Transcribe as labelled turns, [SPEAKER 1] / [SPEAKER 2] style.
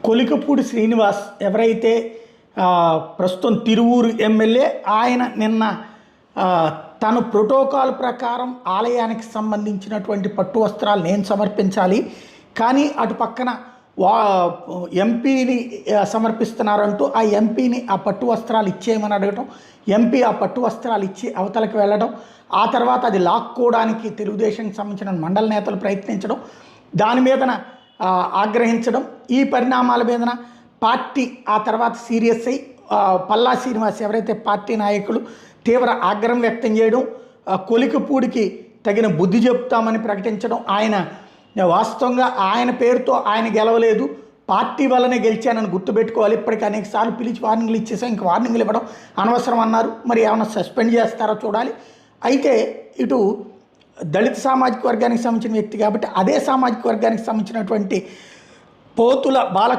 [SPEAKER 1] కొలికపూడి శ్రీనివాస్ ఎవరైతే ప్రస్తుతం తిరువూరు ఎమ్మెల్యే, ఆయన నిన్న తను ప్రోటోకాల్ ప్రకారం ఆలయానికి సంబంధించినటువంటి పట్టు వస్త్రాలు నేను సమర్పించాలి, కానీ అటు పక్కన ఎంపీని సమర్పిస్తున్నారంటూ ఆ ఎంపీని ఆ పట్టు వస్త్రాలు ఇచ్చేయమని అడగటం, ఎంపీ ఆ పట్టు వస్త్రాలు ఇచ్చి అవతలకు వెళ్ళడం, ఆ తర్వాత అది లాక్కోవడానికి తెలుగుదేశానికి సంబంధించిన మండల నేతలు ప్రయత్నించడం, దాని మీదన ఆగ్రహించడం, ఈ పరిణామాల మీదన పార్టీ ఆ తర్వాత సీరియస్ అయ్యి పల్లా శ్రీనివాస్ ఎవరైతే పార్టీ నాయకులు తీవ్ర ఆగ్రహం వ్యక్తం చేయడం, కొలికపూడికి తగిన బుద్ధి చెప్తామని ప్రకటించడం, ఆయన వాస్తవంగా ఆయన పేరుతో ఆయన గెలవలేదు, పార్టీ వల్లనే గెలిచానని గుర్తుపెట్టుకోవాలి, ఇప్పటికీ అనేక సార్లు పిలిచి వార్నింగ్లు ఇచ్చేసాం, ఇంక వార్నింగ్లు ఇవ్వడం అనవసరం అన్నారు, మరి ఏమైనా సస్పెండ్ చేస్తారో చూడాలి. అయితే ఇటు దళిత సామాజిక వర్గానికి సంబంధించిన వ్యక్తి కాబట్టి అదే సామాజిక వర్గానికి సంబంధించినటువంటి పోతుల బాల